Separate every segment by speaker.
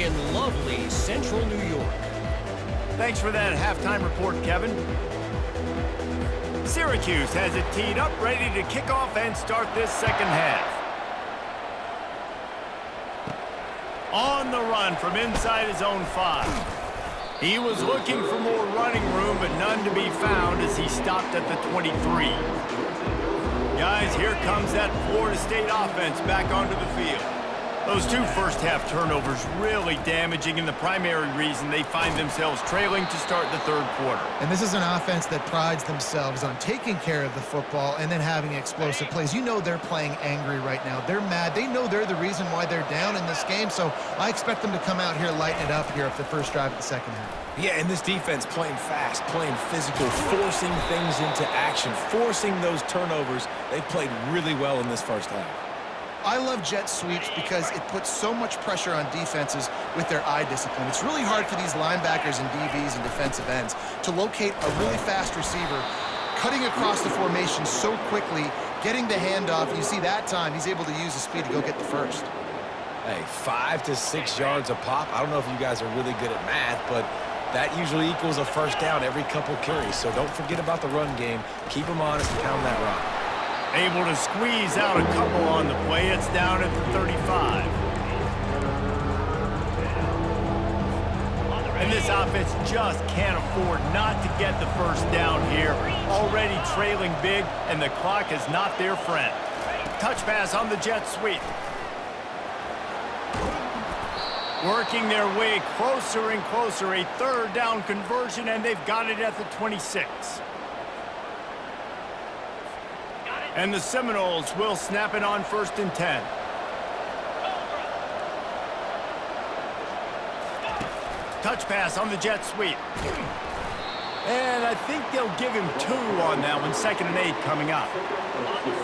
Speaker 1: in lovely central New York.
Speaker 2: Thanks for that halftime report, Kevin. Syracuse has it teed up, ready to kick off and start this second half. On the run from inside his own 5. He was looking for more running room, but none to be found as he stopped at the 23. Guys, here comes that Florida State offense back onto the field. Those 2 first-half turnovers really damaging, and the primary reason they find themselves trailing to start the third quarter.
Speaker 3: And this is an offense that prides themselves on taking care of the football and then having explosive plays. You know they're playing angry right now. They're mad. They know they're the reason why they're down in this game, so I expect them to come out here, lighten it up here for the first drive of the second half.
Speaker 4: Yeah, and this defense playing fast, playing physical, forcing things into action, forcing those turnovers. They've played really well in this first half.
Speaker 3: I love jet sweeps because it puts so much pressure on defenses with their eye discipline. It's really hard for these linebackers and DBs and defensive ends to locate a really fast receiver, cutting across the formation so quickly, getting the handoff. You see that time, he's able to use the speed to go get the first.
Speaker 4: Hey, 5 to 6 yards a pop. I don't know if you guys are really good at math, but that usually equals a first down every couple carries. So don't forget about the run game. Keep them honest and pound that rock.
Speaker 2: Able to squeeze out a couple on the play. It's down at the 35. And this offense just can't afford not to get the first down here. Already trailing big, and the clock is not their friend. Touch pass on the jet sweep. Working their way closer and closer. A third down conversion, and they've got it at the 26. And the Seminoles will snap it on 1st and 10. Touch pass on the jet sweep. And I think they'll give him 2 on that one. 2nd and 8 coming up.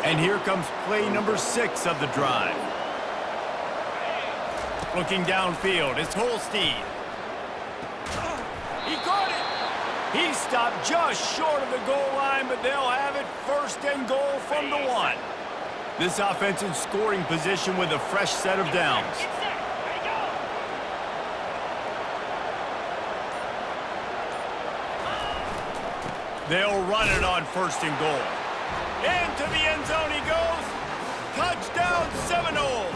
Speaker 2: And here comes play number 6 of the drive. Looking downfield, it's Holstein. He caught it. He stopped just short of the goal line, but they'll have it 1st and goal from the 1. This offense in scoring position with a fresh set of downs. They'll run it on 1st and goal. Into the end zone he goes. Touchdown Seminoles.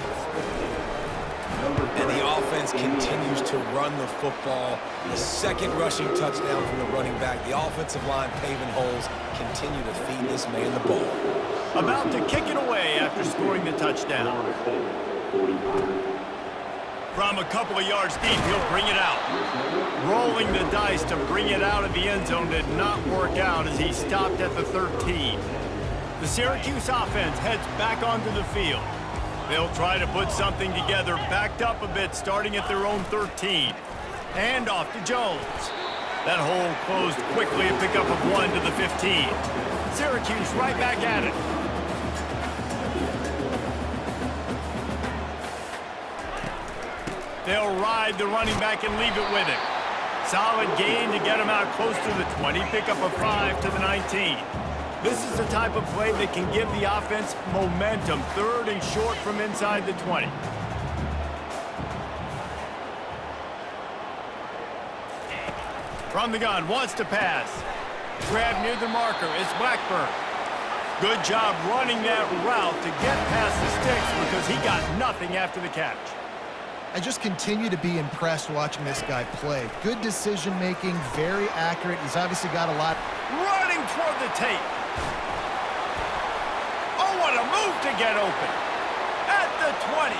Speaker 4: And the offense continues to run the football. The 2nd rushing touchdown from the running back. The offensive line paving holes. Continue to feed this man the ball.
Speaker 2: About to kick it away after scoring the touchdown. From a couple of yards deep, he'll bring it out. Rolling the dice to bring it out of the end zone did not work out as he stopped at the 13. The Syracuse offense heads back onto the field. They'll try to put something together, backed up a bit, starting at their own 13. And off to Jones. That hole closed quickly, a pickup of 1 to the 15. Syracuse right back at it. They'll ride the running back and leave it with him. Solid gain to get him out close to the 20, pickup of 5 to the 19. This is the type of play that can give the offense momentum. 3rd and short from inside the 20. From the gun, wants to pass. Grab near the marker, it's Blackburn. Good job running that route to get past the sticks because he got nothing after the catch.
Speaker 3: I just continue to be impressed watching this guy play. Good decision-making, very accurate. He's obviously got a lot.
Speaker 2: Running toward the tape. Oh, what a move to get open. At the 20.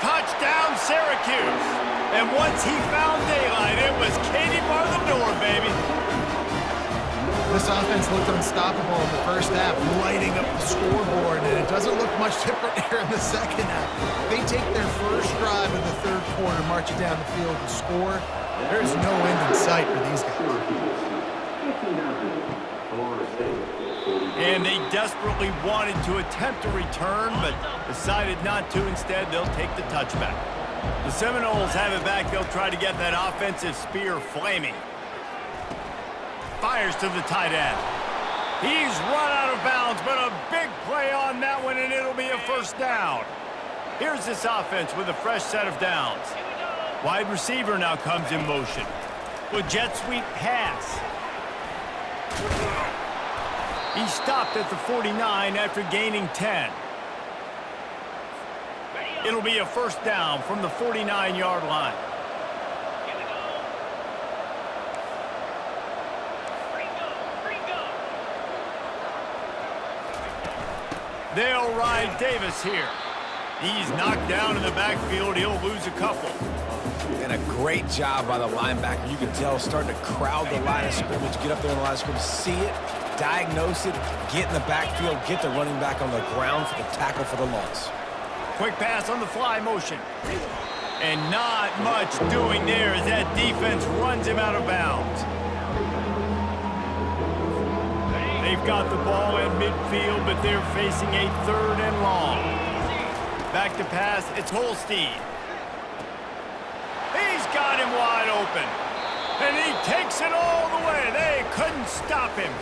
Speaker 2: Touchdown, Syracuse. And once he found daylight, it was Katie bar the door, baby.
Speaker 3: This offense looked unstoppable in the first half, lighting up the scoreboard, and it doesn't look much different here in the second half. They take their first drive in the 3rd quarter, march it down the field and score. There's no end in sight for these guys.
Speaker 2: And they desperately wanted to attempt a return, but decided not to. Instead, they'll take the touchback. The Seminoles have it back. They'll try to get that offensive spear flaming. Fires to the tight end. He's run out of bounds, but a big play on that one, and it'll be a 1st down. Here's this offense with a fresh set of downs. Wide receiver now comes in motion. With jet sweep pass. He stopped at the 49 after gaining 10. It'll be a first down from the 49-yard line. They'll ride Davis here. He's knocked down in the backfield. He'll lose a couple.
Speaker 4: And a great job by the linebacker. You can tell starting to crowd the line of scrimmage, get up there in the line of scrimmage, see it, diagnose it, get in the backfield, get the running back on the ground for the tackle for the loss.
Speaker 2: Quick pass on the fly motion. And not much doing there as that defense runs him out of bounds. They've got the ball at midfield, but they're facing a 3rd and long. Back to pass, it's Holstein. He's got him wide open. And he takes it all the way. They couldn't stop him.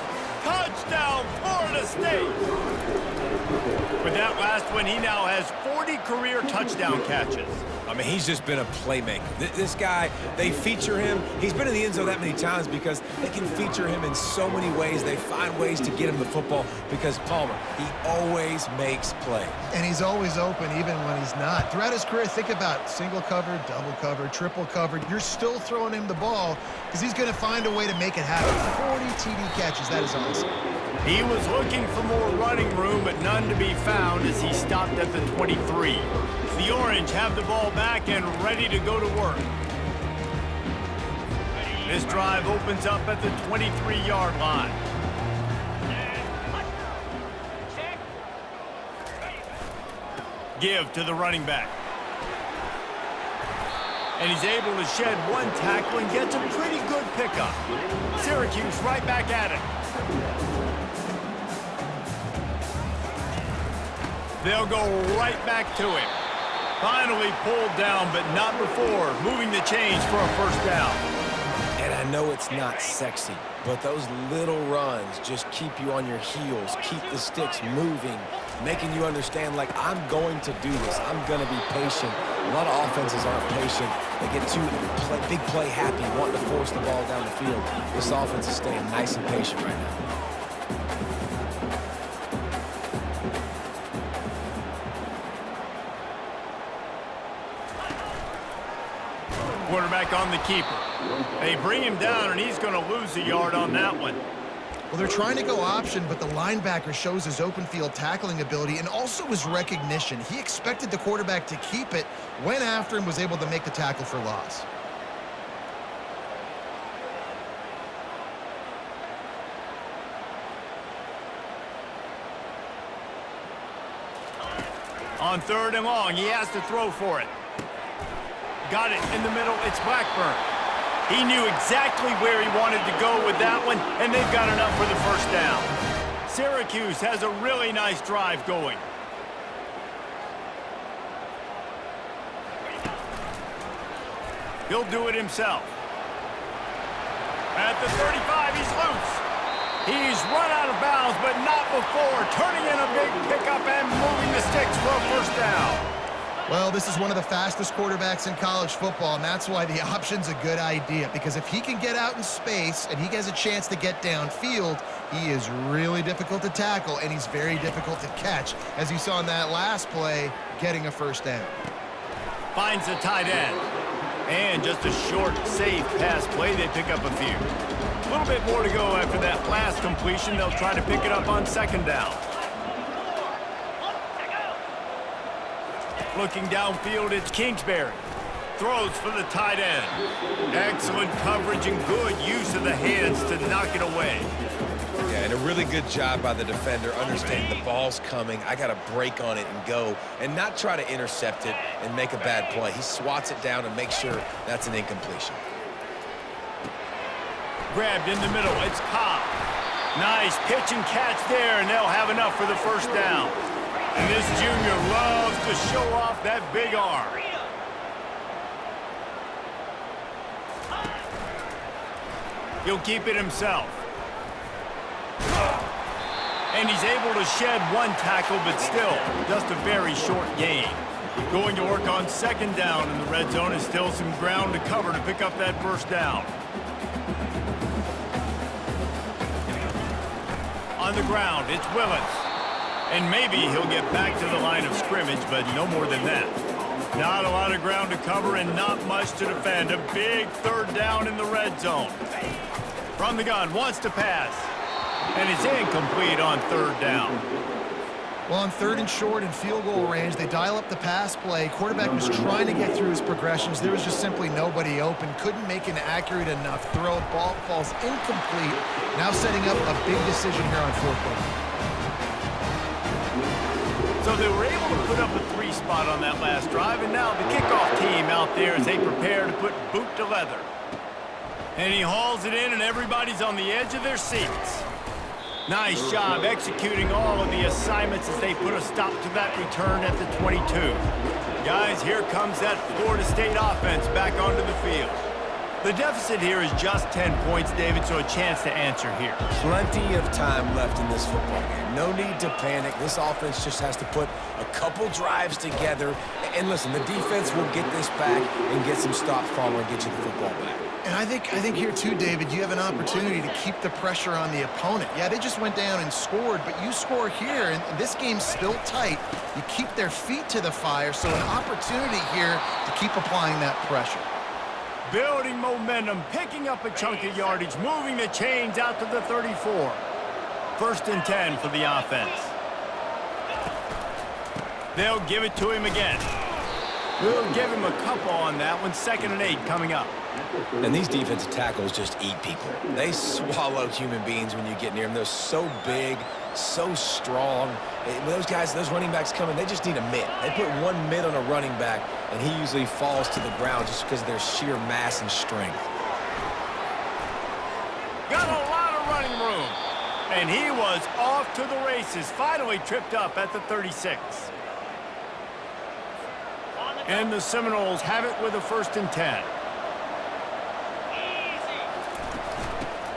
Speaker 2: Touchdown, Florida State. With that last one, he now has 40 career touchdown catches.
Speaker 4: I mean, he's just been a playmaker. This guy, they feature him. He's been in the end zone that many times because they can feature him in so many ways. They find ways to get him the football because Palmer, he always makes plays.
Speaker 3: And he's always open even when he's not. Throughout his career, think about single cover, double cover, triple cover. You're still throwing him the ball because he's going to find a way to make it happen. 40 TD catches, that is awesome.
Speaker 2: He was looking for more running room, but none to be found as he stopped at the 23. The Orange have the ball back and ready to go to work. This drive opens up at the 23-yard line. Give to the running back. And he's able to shed one tackle and gets a pretty good pickup. Syracuse right back at it. They'll go right back to him. Finally pulled down, but not before moving the chains for a first down.
Speaker 4: And I know it's not sexy, but those little runs just keep you on your heels, keep the sticks moving, making you understand, like, I'm going to do this. I'm going to be patient. A lot of offenses aren't patient. They get too big play happy, wanting to force the ball down the field. This offense is staying nice and patient right now.
Speaker 2: Quarterback on the keeper. They bring him down, and he's going to lose a yard on that one.
Speaker 3: Well, they're trying to go option, but the linebacker shows his open field tackling ability and also his recognition. He expected the quarterback to keep it, went after him, was able to make the tackle for loss.
Speaker 2: On 3rd and long, he has to throw for it. Got it in the middle, it's Blackburn. He knew exactly where he wanted to go with that one, and they've got enough for the first down. Syracuse has a really nice drive going. He'll do it himself. At the 35, he's loose. He's run out of bounds, but not before turning in a big pickup and moving the sticks for a first down.
Speaker 3: Well, this is one of the fastest quarterbacks in college football, and that's why the option's a good idea, because if he can get out in space and he has a chance to get downfield, he is really difficult to tackle, and he's very difficult to catch, as you saw in that last play, getting a first down.
Speaker 2: Finds the tight end. And just a short, safe pass play. They pick up a few. A little bit more to go after that last completion. They'll try to pick it up on 2nd down. Looking downfield, it's Kingsbury. Throws for the tight end. Excellent coverage and good use of the hands to knock it away.
Speaker 4: Yeah, and a really good job by the defender, understanding the ball's coming. I got to break on it and go, and not try to intercept it and make a bad play. He swats it down and makes sure that's an incompletion.
Speaker 2: Grabbed in the middle, it's Cobb. Nice pitch and catch there, and they'll have enough for the first down. And this junior loves to show off that big arm. He'll keep it himself. And he's able to shed one tackle, but still just a very short gain. Going to work on second down in the red zone. Is still some ground to cover to pick up that first down. On the ground, it's Willis. And maybe he'll get back to the line of scrimmage, but no more than that. Not a lot of ground to cover and not much to defend. A big third down in the red zone. From the gun, wants to pass. And it's incomplete on third down.
Speaker 3: Well, on third and short and field goal range, they dial up the pass play. Quarterback was trying to get through his progressions. There was just simply nobody open. Couldn't make an accurate enough throw. Ball falls incomplete. Now setting up a big decision here on fourth down.
Speaker 2: So they were able to put up a 3 spot on that last drive, and now the kickoff team out there as they prepare to put boot to leather. And he hauls it in, and everybody's on the edge of their seats. Nice job executing all of the assignments as they put a stop to that return at the 22. Guys, here comes that Florida State offense back onto the field. The deficit here is just 10 points, David, so a chance to answer here.
Speaker 4: Plenty of time left in this football game. No need to panic. This offense just has to put a couple drives together. And listen, the defense will get this back and get some stops following and get you the football back.
Speaker 3: And I think here too, David, you have an opportunity to keep the pressure on the opponent. Yeah, they just went down and scored, but you score here, and this game's still tight. You keep their feet to the fire, so an opportunity here to keep applying that pressure.
Speaker 2: Building momentum, picking up a chunk of yardage, moving the chains out to the 34. First and 10 for the offense. They'll give it to him again. We'll give him a couple on that one. 2nd and 8 coming up.
Speaker 4: And these defensive tackles just eat people. They swallow human beings when you get near them. They're so big, so strong. When those guys, those running backs come in, they just need a mitt. They put one mitt on a running back, and he usually falls to the ground just because of their sheer mass and strength.
Speaker 2: Got a lot of running room. And he was off to the races. Finally tripped up at the 36. And the Seminoles have it with a 1st and 10.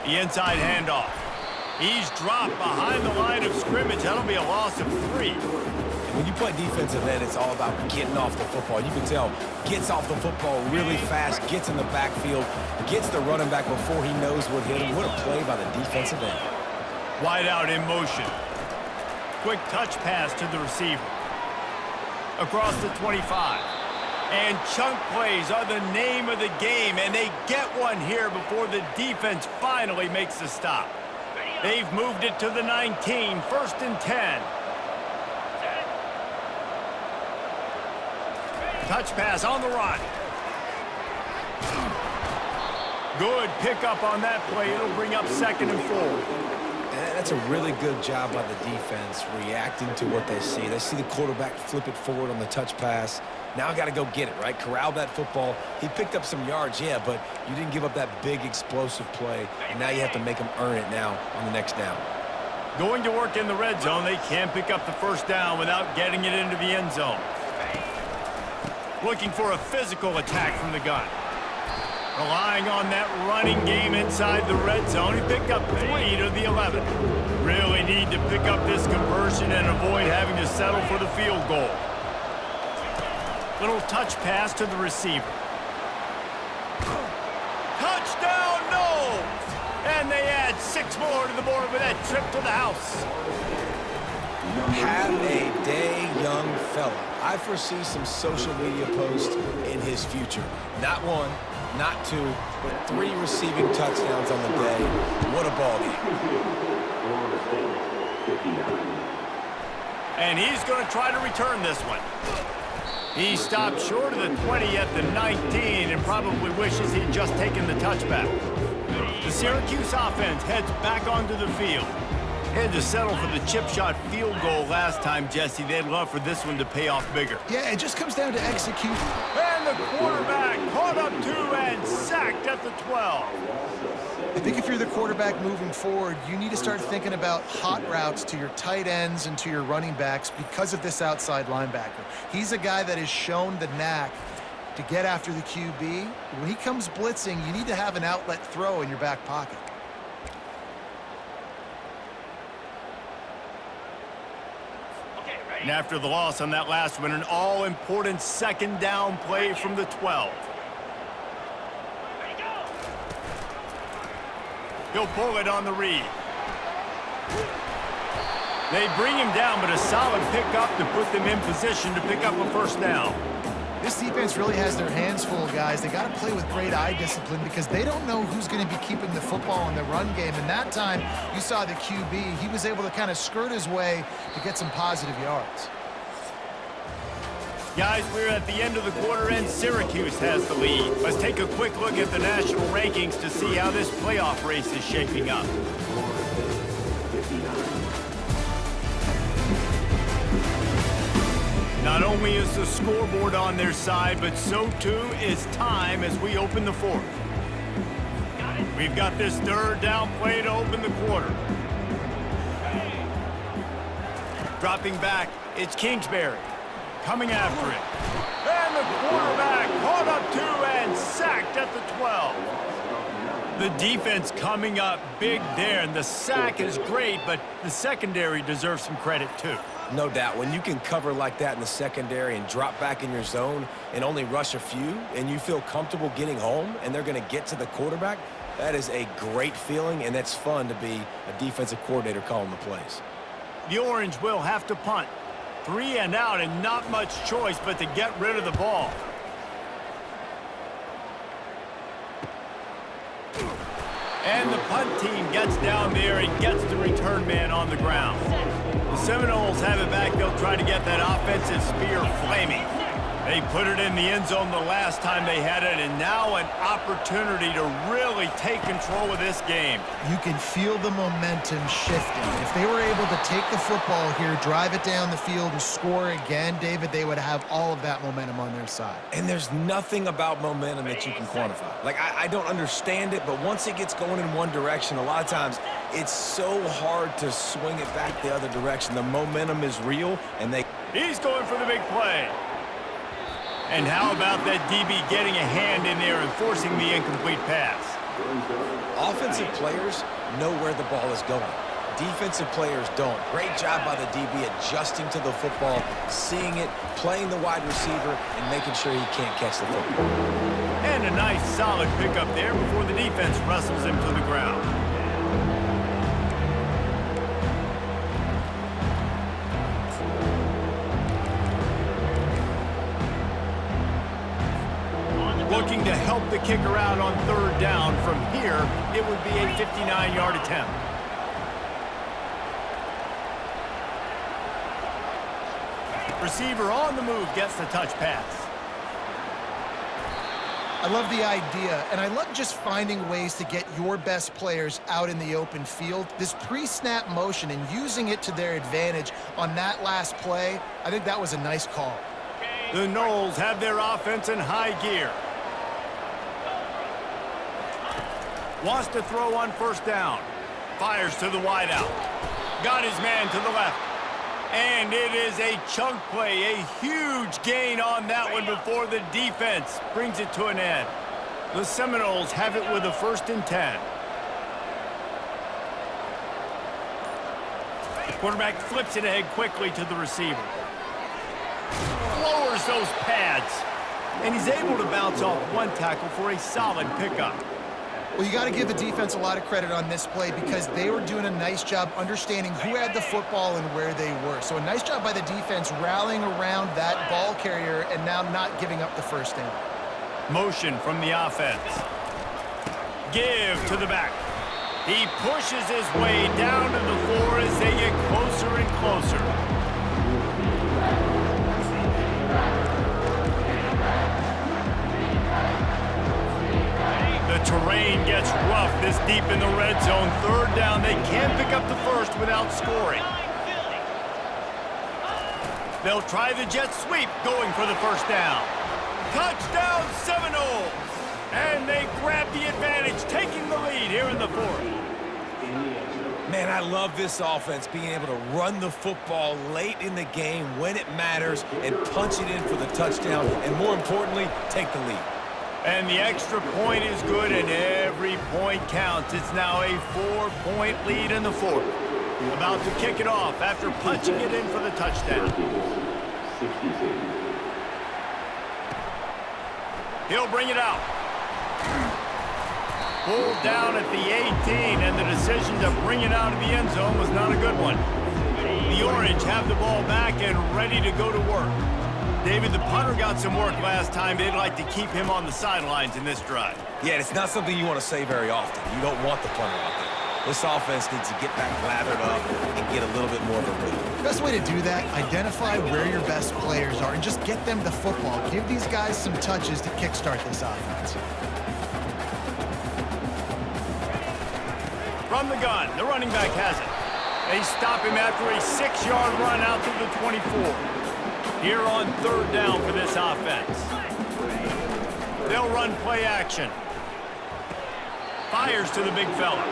Speaker 2: The inside handoff. He's dropped behind the line of scrimmage. That'll be a loss of 3.
Speaker 4: And when you play defensive end, it's all about getting off the football. You can tell, gets off the football really fast, gets in the backfield, gets the running back before he knows what hit him. What a play by the defensive end.
Speaker 2: Wide out in motion. Quick touch pass to the receiver. Across the 25. And chunk plays are the name of the game, and they get one here before the defense finally makes the stop. They've moved it to the 19, 1st and 10. Touch pass on the run. Good pickup on that play. It'll bring up 2nd and 4.
Speaker 4: That's a really good job by the defense reacting to what they see. They see the quarterback flip it forward on the touch pass. Now I got to go get it, right? Corral that football. He picked up some yards, yeah, but you didn't give up that big explosive play, and now you have to make them earn it now on the next down.
Speaker 2: Going to work in the red zone. They can't pick up the first down without getting it into the end zone. Looking for a physical attack from the gun. Relying on that running game inside the red zone. He picked up 3 to the 11. Really need to pick up this conversion and avoid having to settle for the field goal. Little touch pass to the receiver. Touchdown, no! And they add 6 more to the board with that trip to the house.
Speaker 4: Have a day, young fella. I foresee some social media posts in his future. Not 1, not 2, but 3 receiving touchdowns on the day. What a ball game.
Speaker 2: And he's going to try to return this one. He stopped short of the 20 at the 19 and probably wishes he'd just taken the touchback. The Syracuse offense heads back onto the field. Had to settle for the chip shot field goal last time, Jesse. They'd love for this one to pay off bigger.
Speaker 3: Yeah, it just comes down to execution.
Speaker 2: And the quarterback caught up 2 and sacked at the 12.
Speaker 3: I think if you're the quarterback moving forward, you need to start thinking about hot routes to your tight ends and to your running backs because of this outside linebacker. He's a guy that has shown the knack to get after the QB. When he comes blitzing, you need to have an outlet throw in your back pocket.
Speaker 2: And after the loss on that last one, an all-important second down play from the 12. He'll pull it on the read. They bring him down, but a solid pickup to put them in position to pick up a first down.
Speaker 3: This defense really has their hands full, guys. They got to play with great eye discipline because they don't know who's going to be keeping the football in the run game. And that time, you saw the QB. He was able to kind of skirt his way to get some positive yards.
Speaker 2: Guys, we're at the end of the quarter, and Syracuse has the lead. Let's take a quick look at the national rankings to see how this playoff race is shaping up. Not only is the scoreboard on their side, but so too is time as we open the fourth. We've got this third down play to open the quarter. Dropping back, it's Kingsbury. Coming after it. And the quarterback caught up to and sacked at the 12. The defense coming up big there, and the sack is great, but the secondary deserves some credit too.
Speaker 4: No doubt. When you can cover like that in the secondary and drop back in your zone and only rush a few, and you feel comfortable getting home and they're going to get to the quarterback, that is a great feeling, and it's fun to be a defensive coordinator calling the plays.
Speaker 2: The Orange will have to punt. 3 and out, and not much choice but to get rid of the ball. And the punt team gets down there and gets the return man on the ground. The Seminoles have it back. They'll try to get that offensive spear flaming. They put it in the end zone the last time they had it, and now an opportunity to really take control of this game.
Speaker 3: You can feel the momentum shifting. If they were able to take the football here, drive it down the field, and score again, David, they would have all of that momentum on their side.
Speaker 4: And there's nothing about momentum that you can quantify. Like, I don't understand it, but once it gets going in one direction, a lot of times it's so hard to swing it back the other direction. The momentum is real, and
Speaker 2: He's going for the big play. And how about that DB getting a hand in there and forcing the incomplete pass?
Speaker 4: Offensive players know where the ball is going. Defensive players don't. Great job by the DB adjusting to the football, seeing it, playing the wide receiver, and making sure he can't catch the football.
Speaker 2: And a nice solid pickup there before the defense wrestles him to the ground. Looking to help the kicker out on third down. From here, it would be a 59-yard attempt. Receiver on the move gets the touch pass.
Speaker 3: I love the idea, and I love just finding ways to get your best players out in the open field. This pre-snap motion and using it to their advantage on that last play, I think that was a nice call.
Speaker 2: The Noles have their offense in high gear. Wants to throw on first down. Fires to the wideout. Got his man to the left. And it is a chunk play, a huge gain on that one before the defense brings it to an end. The Seminoles have it with a 1st and 10. Quarterback flips it ahead quickly to the receiver. Lowers those pads. And he's able to bounce off one tackle for a solid pickup.
Speaker 3: Well, you got to give the defense a lot of credit on this play because they were doing a nice job understanding who had the football and where they were. So a nice job by the defense rallying around that ball carrier and now not giving up the first down.
Speaker 2: Motion from the offense. Give to the back. He pushes his way down to the floor as they get closer and closer. The terrain gets rough this deep in the red zone. Third down, they can't pick up the first without scoring. They'll try the jet sweep, going for the first down. Touchdown Seminoles! And they grab the advantage, taking the lead here in the fourth.
Speaker 4: Man, I love this offense, being able to run the football late in the game when it matters and punch it in for the touchdown, and more importantly, take the lead.
Speaker 2: And the extra point is good, and every point counts. It's now a 4-point lead in the fourth. About to kick it off after punching it in for the touchdown. He'll bring it out. Pulled down at the 18, and the decision to bring it out of the end zone was not a good one. The Orange have the ball back and ready to go to work. David, the punter got some work last time. They'd like to keep him on the sidelines in this drive.
Speaker 4: Yeah, it's not something you want to say very often. You don't want the punter out there. This offense needs to get back lathered up and get a little bit more of a rhythm.
Speaker 3: Best way to do that, identify where your best players are and just get them the football. Give these guys some touches to kickstart this offense.
Speaker 2: From the gun, the running back has it. They stop him after a 6-yard run out to the 24. Here on 3rd down for this offense. They'll run play action. Fires to the big fella.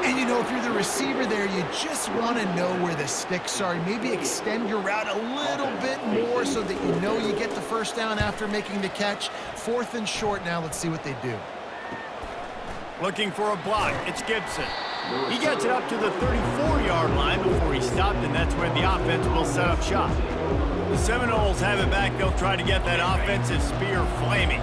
Speaker 3: And, you know, if you're the receiver there, you just want to know where the sticks are. Maybe extend your route a little bit more so that you know you get the first down after making the catch. 4th and short now. Let's see what they do.
Speaker 2: Looking for a block. It's Gibson. He gets it up to the 34-yard line before he stopped, and that's where the offense will set up shop. The Seminoles have it back. They'll try to get that offensive spear flaming.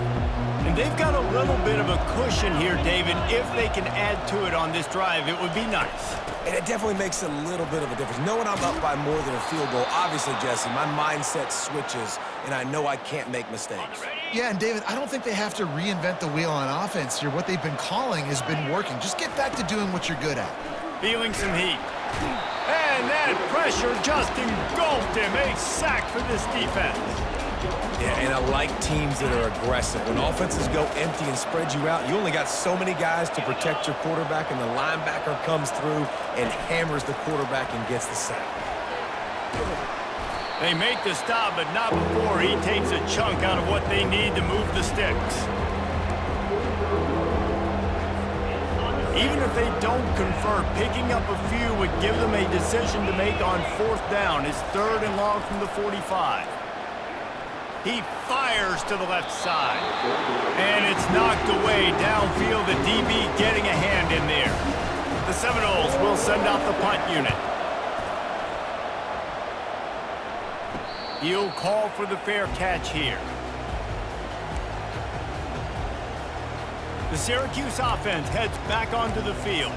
Speaker 2: And they've got a little bit of a cushion here, David. If they can add to it on this drive, it would be nice.
Speaker 4: And it definitely makes a little bit of a difference. Knowing I'm up by more than a field goal, obviously, Jesse, my mindset switches, and I know I can't make mistakes.
Speaker 3: Yeah, and David, I don't think they have to reinvent the wheel on offense here. What they've been calling has been working. Just get back to doing what you're good at.
Speaker 2: Feeling some heat. And that pressure just engulfed him. A sack for this defense.
Speaker 4: Yeah, and I like teams that are aggressive. When offenses go empty and spread you out, you only got so many guys to protect your quarterback, and the linebacker comes through and hammers the quarterback and gets the sack.
Speaker 2: They make the stop, but not before he takes a chunk out of what they need to move the sticks. Even if they don't convert, picking up a few would give them a decision to make on 4th down. It's 3rd and long from the 45. He fires to the left side. And it's knocked away downfield. The DB getting a hand in there. The Seminoles will send out the punt unit. He'll call for the fair catch here. The Syracuse offense heads back onto the field.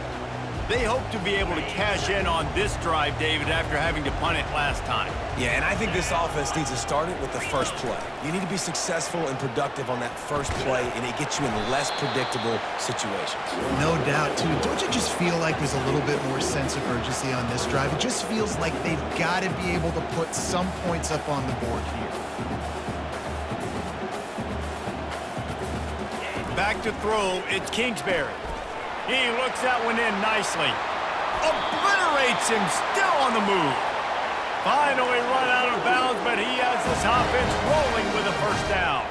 Speaker 2: They hope to be able to cash in on this drive, David, after having to punt it last time.
Speaker 4: Yeah, and I think this offense needs to start it with the first play. You need to be successful and productive on that first play, and it gets you in less predictable situations.
Speaker 3: No doubt, too. Don't you just feel like there's a little bit more sense of urgency on this drive? It just feels like they've got to be able to put some points up on the board here.
Speaker 2: Back to throw, it's Kingsbury. He looks that one in nicely. Obliterates him, still on the move. Finally run out of bounds, but he has this offense rolling with a first down.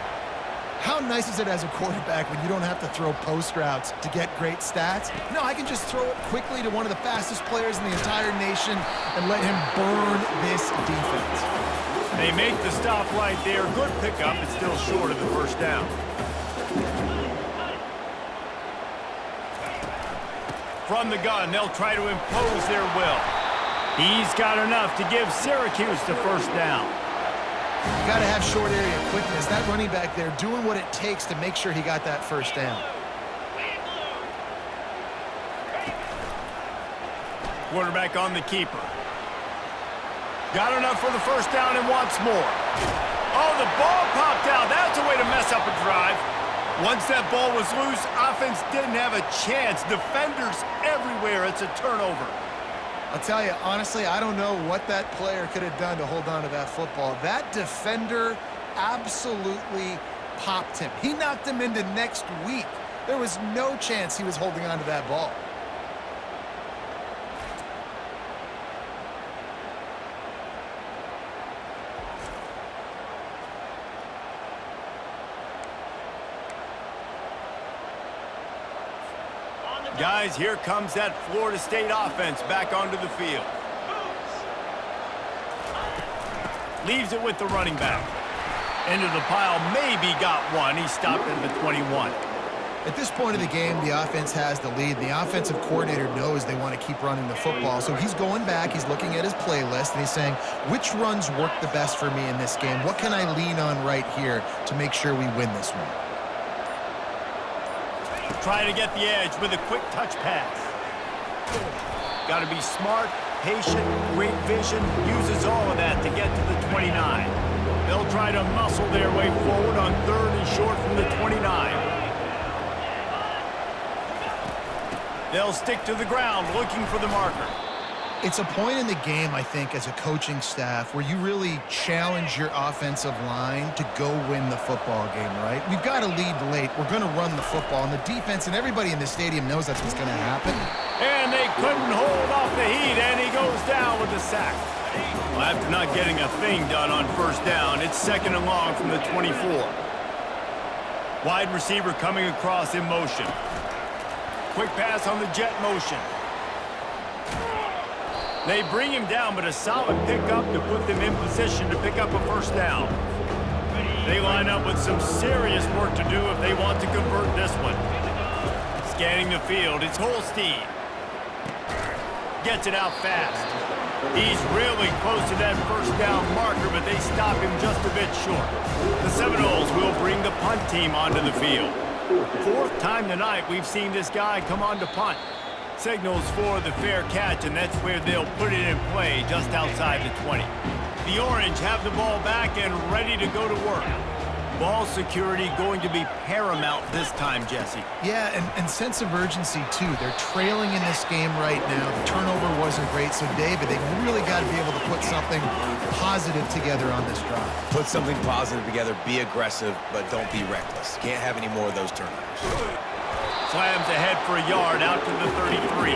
Speaker 3: How nice is it as a quarterback when you don't have to throw post routes to get great stats? No, I can just throw it quickly to one of the fastest players in the entire nation and let him burn this defense.
Speaker 2: They make the stop right there. Good pickup. It's still short of the first down. From the gun, they'll try to impose their will. He's got enough to give Syracuse the first down.
Speaker 3: You got to have short area quickness. That running back there doing what it takes to make sure he got that first down.
Speaker 2: Quarterback on the keeper. Got enough for the first down and wants more. Oh, the ball popped out. That's a way to mess up a drive. Once that ball was loose, offense didn't have a chance. Defenders everywhere. It's a turnover.
Speaker 3: I'll tell you, honestly, I don't know what that player could have done to hold on to that football. That defender absolutely popped him. He knocked him into next week. There was no chance he was holding on to that ball.
Speaker 2: Guys, here comes that Florida State offense back onto the field. Leaves it with the running back. Into the pile, maybe got one. He stopped at the 21.
Speaker 3: At this point of the game, the offense has the lead. The offensive coordinator knows they want to keep running the football. So he's going back, he's looking at his playlist, and he's saying, which runs work the best for me in this game? What can I lean on right here to make sure we win this one?
Speaker 2: Trying to get the edge with a quick touch pass. Got to be smart, patient, great vision, uses all of that to get to the 29. They'll try to muscle their way forward on 3rd and short from the 29. They'll stick to the ground looking for the marker.
Speaker 3: It's a point in the game, I think, as a coaching staff where you really challenge your offensive line to go win the football game, right? We've got to lead late. We're going to run the football, and the defense and everybody in the stadium knows that's what's going to happen.
Speaker 2: And they couldn't hold off the heat, and he goes down with the sack. Well, after not getting a thing done on 1st down, it's 2nd and long from the 24. Wide receiver coming across in motion. Quick pass on the jet motion. They bring him down, but a solid pickup to put them in position to pick up a 1st down. They line up with some serious work to do if they want to convert this one. Scanning the field, it's Holstein. Gets it out fast. He's really close to that 1st down marker, but they stop him just a bit short. The Seminoles will bring the punt team onto the field. 4th time tonight we've seen this guy come on to punt. Signals for the fair catch, and that's where they'll put it in play just outside the 20. The Orange have the ball back and ready to go to work. Ball security going to be paramount this time, Jesse.
Speaker 3: Yeah, and sense of urgency, too. They're trailing in this game right now. The turnover wasn't great, so David, they really got to be able to put something positive together on this drive.
Speaker 4: Put something positive together, be aggressive, but don't be reckless. Can't have any more of those turnovers.
Speaker 2: Slams ahead for a yard out to the 33.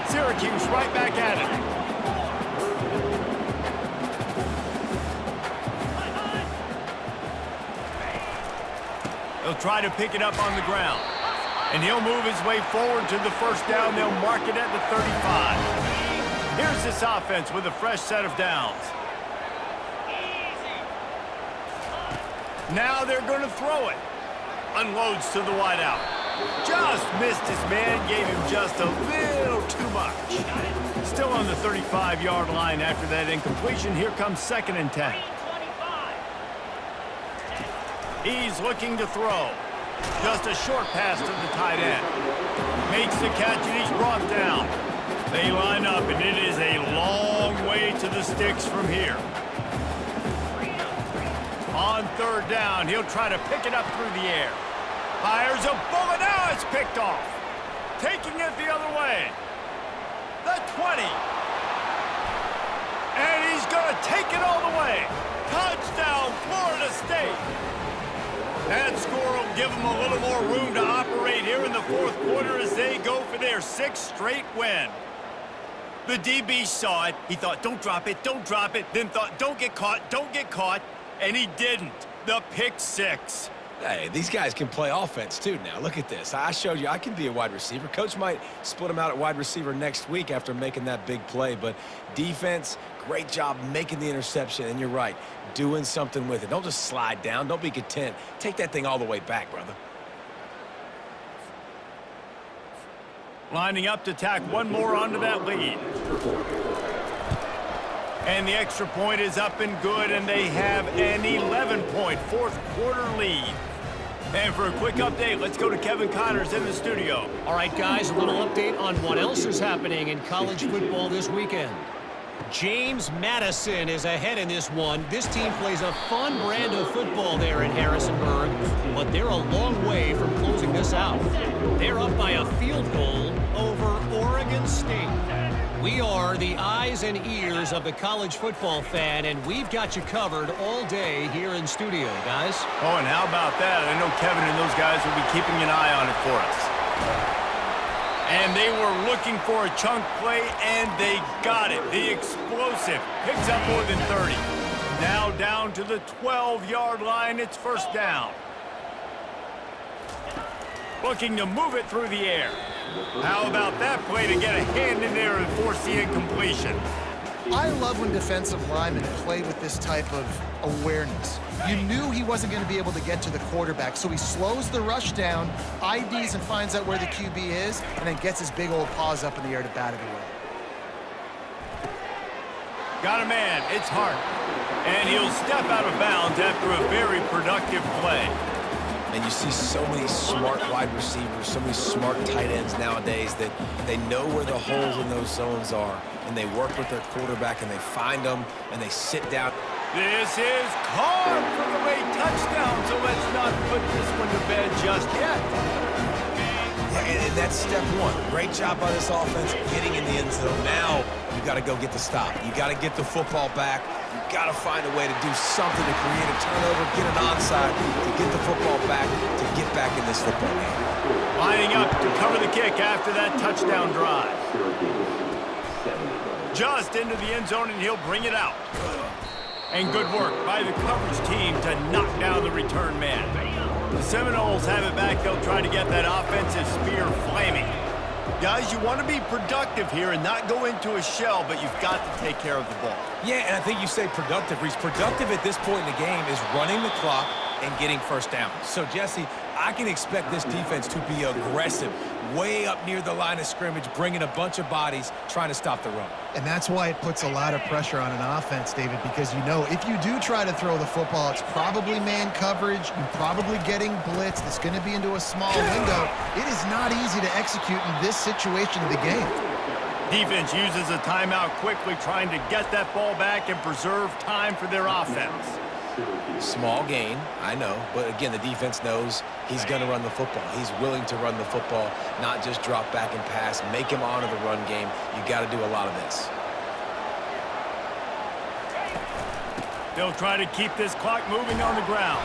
Speaker 2: Syracuse right back at it. He'll try to pick it up on the ground. And he'll move his way forward to the 1st down. They'll mark it at the 35. Here's this offense with a fresh set of downs. Now they're going to throw it. Unloads to the wideout. Just missed his man, gave him just a little too much. Still on the 35-yard line after that incompletion. Here comes 2nd and 10. He's looking to throw. Just a short pass to the tight end. Makes the catch, and he's brought down. They line up, and it is a long way to the sticks from here. On 3rd down, he'll try to pick it up through the air. Fires a bullet. Now it's picked off. Taking it the other way. The 20. And he's going to take it all the way. Touchdown, Florida State. That score will give them a little more room to operate here in the 4th quarter as they go for their 6th straight win. The DB saw it. He thought, don't drop it, then thought, don't get caught, and he didn't. The pick 6.
Speaker 4: Hey, these guys can play offense, too, now. Look at this. I showed you I can be a wide receiver. Coach might split him out at wide receiver next week after making that big play, but defense, great job making the interception, and you're right, doing something with it. Don't just slide down. Don't be content. Take that thing all the way back, brother.
Speaker 2: Lining up to tack one more onto that lead. And the extra point is up and good, and they have an 11-point 4th quarter lead. And for a quick update, let's go to Kevin Connors in the studio.
Speaker 1: All right, guys, a little update on what else is happening in college football this weekend. James Madison is ahead in this one. This team plays a fun brand of football there in Harrisonburg, but they're a long way from closing this out. They're up by a field goal over Oregon State. We are the eyes and ears of the college football fan, and we've got you covered all day here in studio, guys.
Speaker 2: Oh, and how about that? I know Kevin and those guys will be keeping an eye on it for us. And they were looking for a chunk play, and they got it. The explosive picks up more than 30. Now down to the 12-yard line. It's 1st down. Looking to move it through the air. How about that play to get a hand in there and force the incompletion?
Speaker 3: I love when defensive linemen play with this type of awareness. You knew he wasn't going to be able to get to the quarterback, so he slows the rush down, IDs and finds out where the QB is, and then gets his big old paws up in the air to bat it away.
Speaker 2: Got a man, it's Hart. And he'll step out of bounds after a very productive play.
Speaker 4: And you see so many smart wide receivers, so many smart tight ends nowadays that they know where the holes in those zones are, and they work with their quarterback, and they find them, and they sit down.
Speaker 2: This is caught for the late touchdown, so let's not put this one to bed just yet.
Speaker 4: Yeah, and that's step one. Great job by this offense getting in the end zone. Now you got to go get the stop. You got to get the football back. You got to find a way to do something to create a turnover, get an onside, to get the football back, to get back in this football game.
Speaker 2: Lining up to cover the kick after that touchdown drive. Just into the end zone, and he'll bring it out. And good work by the coverage team to knock down the return man. The Seminoles have it back. They'll try to get that offensive spear flaming. Guys, you want to be productive here and not go into a shell, but you've got to take care of the ball.
Speaker 4: Yeah, and I think you say productive, Reese. Productive at this point in the game is running the clock and getting first down. So, Jesse, I can expect this defense to be aggressive, way up near the line of scrimmage, bringing a bunch of bodies, trying to stop the run.
Speaker 3: And that's why it puts a lot of pressure on an offense, David, because you know if you do try to throw the football, it's probably man coverage, you're probably getting blitz, that's going to be into a small window. It is not easy to execute in this situation of the game.
Speaker 2: Defense uses a timeout quickly, trying to get that ball back and preserve time for their offense.
Speaker 4: Small gain, I know, but again, the defense knows he's going to run the football. He's willing to run the football, not just drop back and pass, make him honor the run game. You got to do a lot of this.
Speaker 2: They'll try to keep this clock moving on the ground.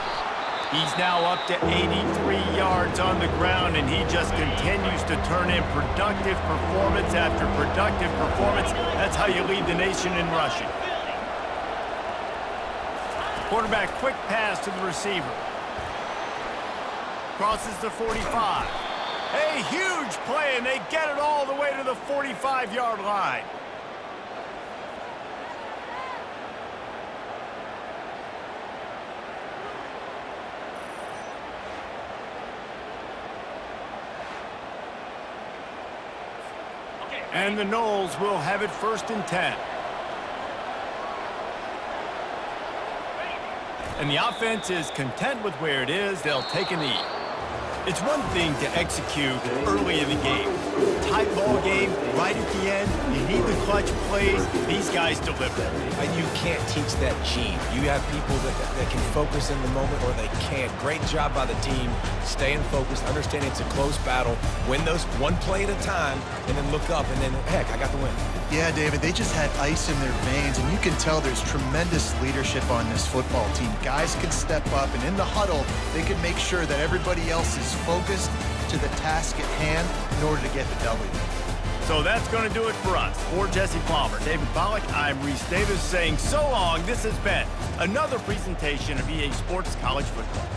Speaker 2: He's now up to 83 yards on the ground, and he just continues to turn in productive performance after productive performance. That's how you lead the nation in rushing. Quarterback, quick pass to the receiver. Crosses the 45. A huge play, and they get it all the way to the 45-yard line. And the Noles will have it 1st and 10. And the offense is content with where it is. They'll take a knee. It's one thing to execute early in the game. Tight ball game, right at the end. You need the clutch plays. These guys deliver.
Speaker 4: And you can't teach that gene. You have people that can focus in the moment or they can't. Great job by the team, staying focused, understanding it's a close battle, win those one play at a time, and then look up, and then, heck, I got the win.
Speaker 3: Yeah, David, they just had ice in their veins, and you can tell there's tremendous leadership on this football team. Guys can step up, and in the huddle, they can make sure that everybody else is focused to the task at hand in order to get the W.
Speaker 2: So that's going to do it for us. For Jesse Palmer, David Pollack, I'm Reese Davis saying so long. This has been another presentation of EA Sports College Football.